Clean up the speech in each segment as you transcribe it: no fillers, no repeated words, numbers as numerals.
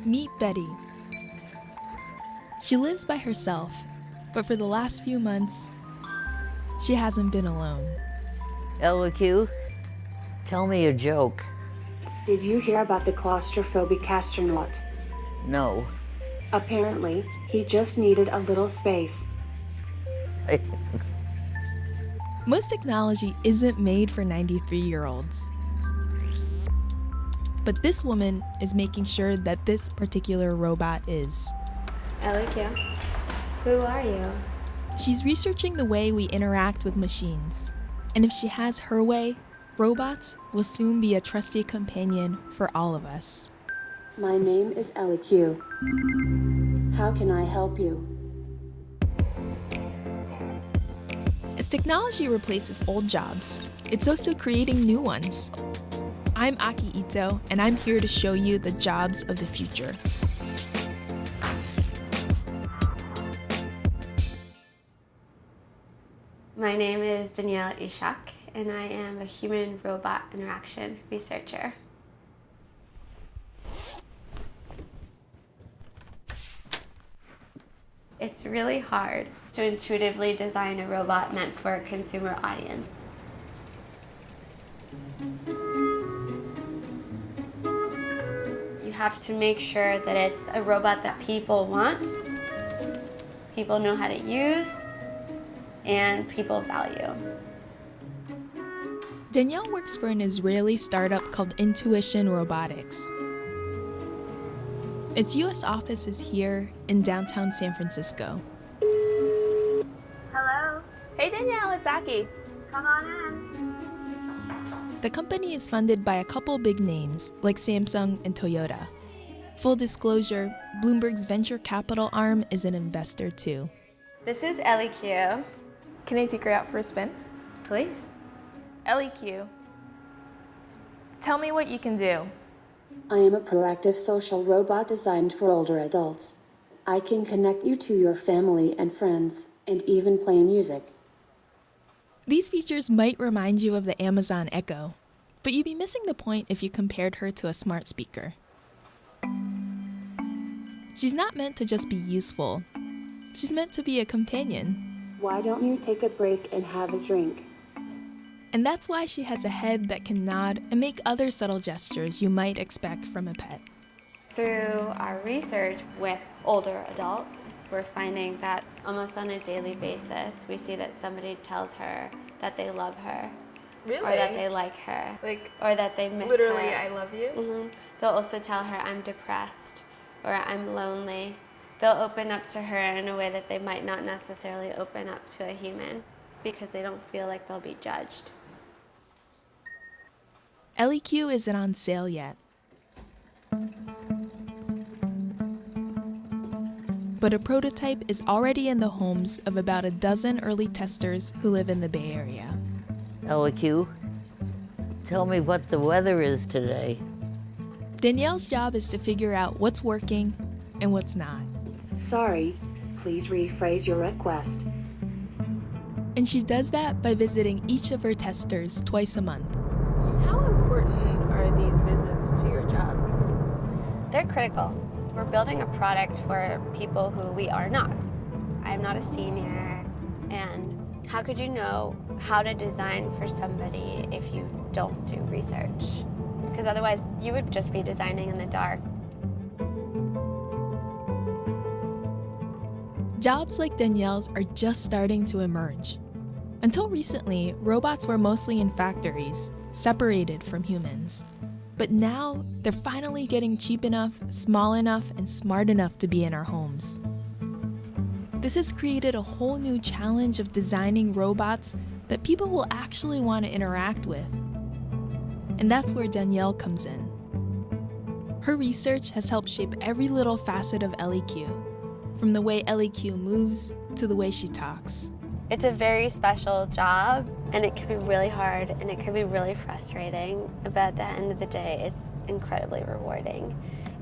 Meet Betty. She lives by herself, but for the last few months, she hasn't been alone. LQ, tell me a joke. Did you hear about the claustrophobic astronaut? No. Apparently, he just needed a little space. Most technology isn't made for 93-year-olds. But this woman is making sure that this particular robot is. LQ, who are you? She's researching the way we interact with machines. And if she has her way, robots will soon be a trusty companion for all of us. My name is LQ. How can I help you? As technology replaces old jobs, it's also creating new ones. I'm Aki Ito, and I'm here to show you the jobs of the future. My name is Danielle Ishak, and I am a human-robot interaction researcher. It's really hard to intuitively design a robot meant for a consumer audience. You have to make sure that it's a robot that people want, people know how to use, and people value. Danielle works for an Israeli startup called Intuition Robotics. Its US office is here in downtown San Francisco. Hello? Hey Danielle, it's Aki. Come on in. The company is funded by a couple big names like Samsung and Toyota. Full disclosure, Bloomberg's venture capital arm is an investor too. This is LQ. Can I take her out for a spin? Please. LEQ, tell me what you can do. I am a proactive social robot designed for older adults. I can connect you to your family and friends, and even play music. These features might remind you of the Amazon Echo, but you'd be missing the point if you compared her to a smart speaker. She's not meant to just be useful. She's meant to be a companion. Why don't you take a break and have a drink? And that's why she has a head that can nod and make other subtle gestures you might expect from a pet. Through our research with older adults, we're finding that almost on a daily basis, we see that somebody tells her that they love her. Really? Or that they like her. Like, or that they miss literally, her. I love you? Mm-hmm. They'll also tell her, I'm depressed, or I'm lonely. They'll open up to her in a way that they might not necessarily open up to a human because they don't feel like they'll be judged. LEQ isn't on sale yet. But a prototype is already in the homes of about a dozen early testers who live in the Bay Area. LQ, tell me what the weather is today. Danielle's job is to figure out what's working and what's not. Sorry, please rephrase your request. And she does that by visiting each of her testers twice a month. How important are these visits to your job? They're critical. We're building a product for people who we are not. I'm not a senior, and how could you know how to design for somebody if you don't do research? Because otherwise, you would just be designing in the dark. Jobs like Danielle's are just starting to emerge. Until recently, robots were mostly in factories, separated from humans. But now, they're finally getting cheap enough, small enough, and smart enough to be in our homes. This has created a whole new challenge of designing robots that people will actually want to interact with. And that's where Danielle comes in. Her research has helped shape every little facet of LEQ, from the way LEQ moves to the way she talks. It's a very special job, and it can be really hard, and it can be really frustrating, but at the end of the day, it's incredibly rewarding.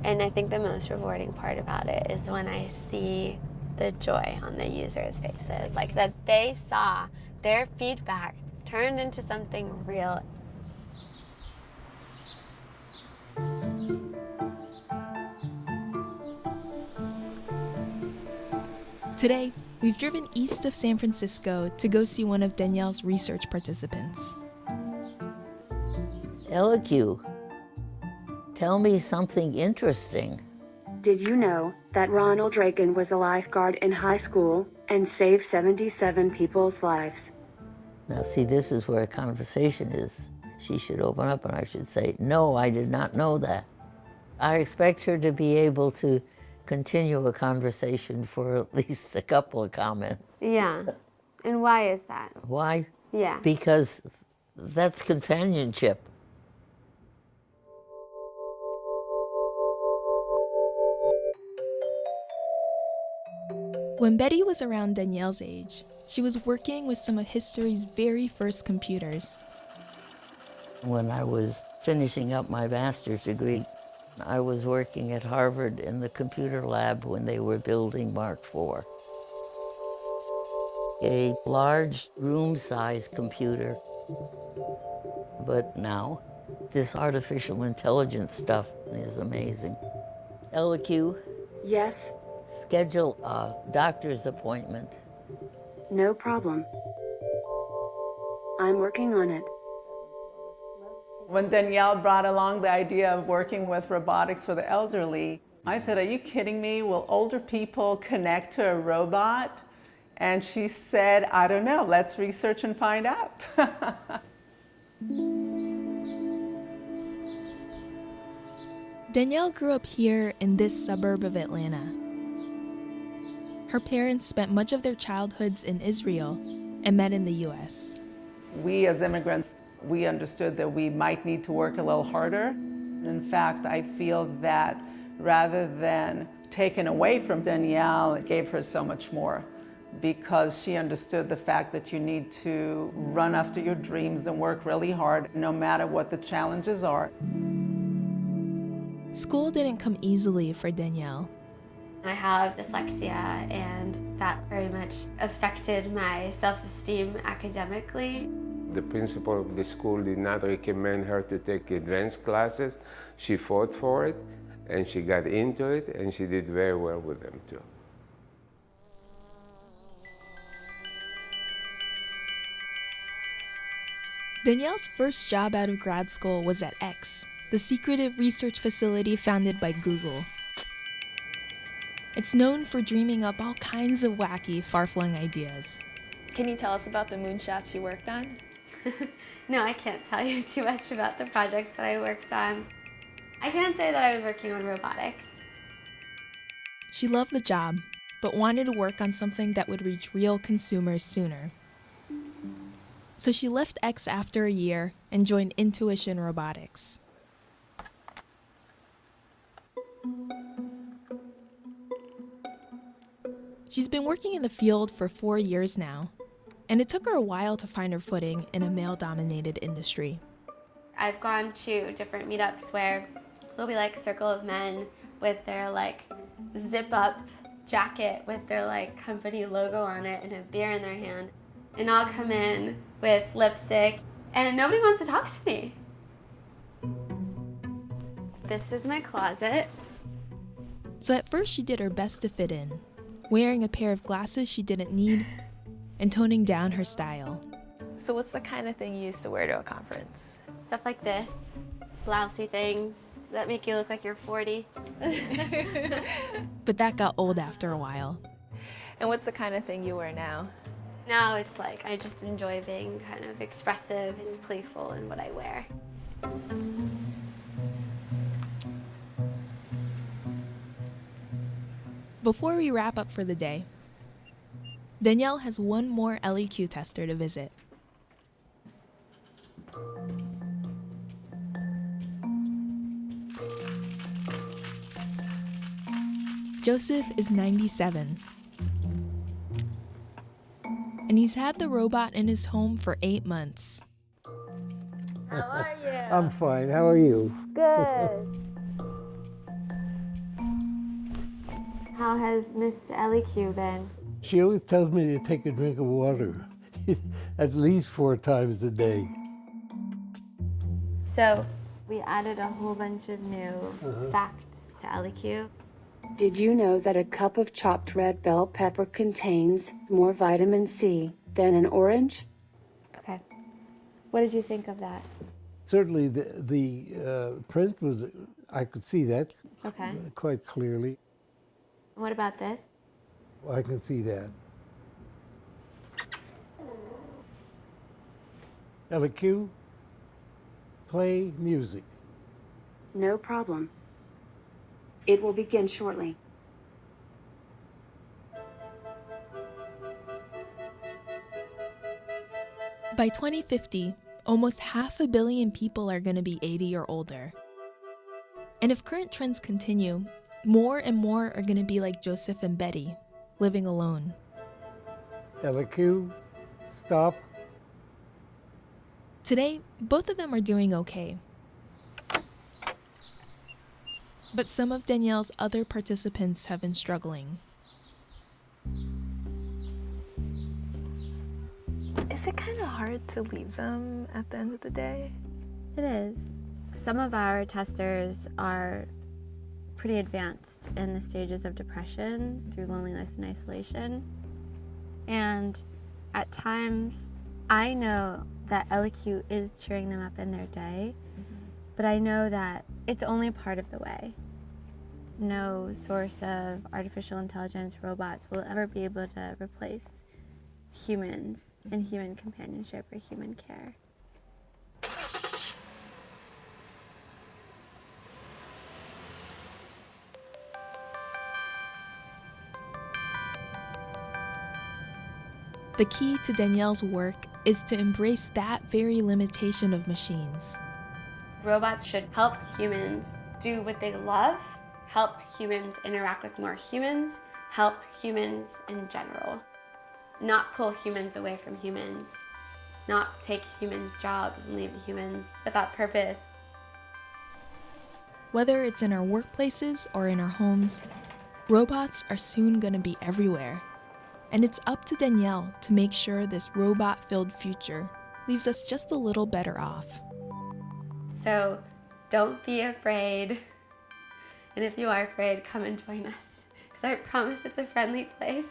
And I think the most rewarding part about it is when I see the joy on the users' faces, like that they saw their feedback turned into something real. Today, we've driven east of San Francisco to go see one of Danielle's research participants. LQ, tell me something interesting. Did you know that Ronald Reagan was a lifeguard in high school and saved 77 people's lives? Now see, this is where a conversation is. She should open up and I should say, no, I did not know that. I expect her to be able to continue a conversation for at least a couple of comments. Yeah. And why is that? Why? Yeah. Because that's companionship. When Betty was around Danielle's age, she was working with some of history's very first computers. When I was finishing up my master's degree, I was working at Harvard in the computer lab when they were building Mark IV. A large room-sized computer. But now, this artificial intelligence stuff is amazing. LQ, Yes, schedule a doctor's appointment. no problem. I'm working on it. When Danielle brought along the idea of working with robotics for the elderly, I said, are you kidding me? Will older people connect to a robot? And she said, I don't know, let's research and find out. Danielle grew up here in this suburb of Atlanta. Her parents spent much of their childhoods in Israel and met in the US. We as immigrants, we understood that we might need to work a little harder. In fact, I feel that rather than taken away from Danielle, it gave her so much more, because she understood the fact that you need to run after your dreams and work really hard, no matter what the challenges are. School didn't come easily for Danielle. I have dyslexia, and that very much affected my self-esteem academically. The principal of the school did not recommend her to take advanced classes. She fought for it, and she got into it, and she did very well with them too. Danielle's first job out of grad school was at X, the secretive research facility founded by Google. It's known for dreaming up all kinds of wacky, far-flung ideas. Can you tell us about the moonshots you worked on? No, I can't tell you too much about the projects that I worked on. I can say that I was working on robotics. She loved the job, but wanted to work on something that would reach real consumers sooner. So she left X after a year and joined Intuition Robotics. She's been working in the field for 4 years now, and it took her a while to find her footing in a male-dominated industry. I've gone to different meetups where there'll be like a circle of men with their like zip-up jacket with their like company logo on it and a beer in their hand. And I'll come in with lipstick and nobody wants to talk to me. This is my closet. So at first she did her best to fit in, wearing a pair of glasses she didn't need and toning down her style. So what's the kind of thing you used to wear to a conference? Stuff like this, blousey things that make you look like you're 40. But that got old after a while. And what's the kind of thing you wear now? Now it's like I just enjoy being kind of expressive and playful in what I wear. Before we wrap up for the day, Danielle has one more LEQ tester to visit. Joseph is 97. And he's had the robot in his home for 8 months. How are you? I'm fine. How are you? Good. How has Miss LEQ been? She always tells me to take a drink of water at least 4 times a day. So we added a whole bunch of new facts to LEQ. Did you know that a cup of chopped red bell pepper contains more vitamin C than an orange? Okay. What did you think of that? Certainly, the print was, I could see that Okay. quite clearly. What about this? I can see that. LQ, play music. No problem. It will begin shortly. By 2050, almost 500 million people are going to be 80 or older. And if current trends continue, more and more are going to be like Joseph and Betty, living alone. LQ, stop. Today, both of them are doing okay. But some of Danielle's other participants have been struggling. Is it kind of hard to leave them at the end of the day? It is. Some of our testers are pretty advanced in the stages of depression through loneliness and isolation. And at times, I know that LQ is cheering them up in their day, but I know that it's only part of the way. No source of artificial intelligence robots will ever be able to replace humans and human companionship or human care. The key to Danielle's work is to embrace that very limitation of machines. Robots should help humans do what they love, help humans interact with more humans, help humans in general. Not pull humans away from humans, not take humans' jobs and leave humans without purpose. Whether it's in our workplaces or in our homes, robots are soon going to be everywhere. And it's up to Danielle to make sure this robot-filled future leaves us just a little better off. So don't be afraid. And if you are afraid, come and join us, because I promise it's a friendly place.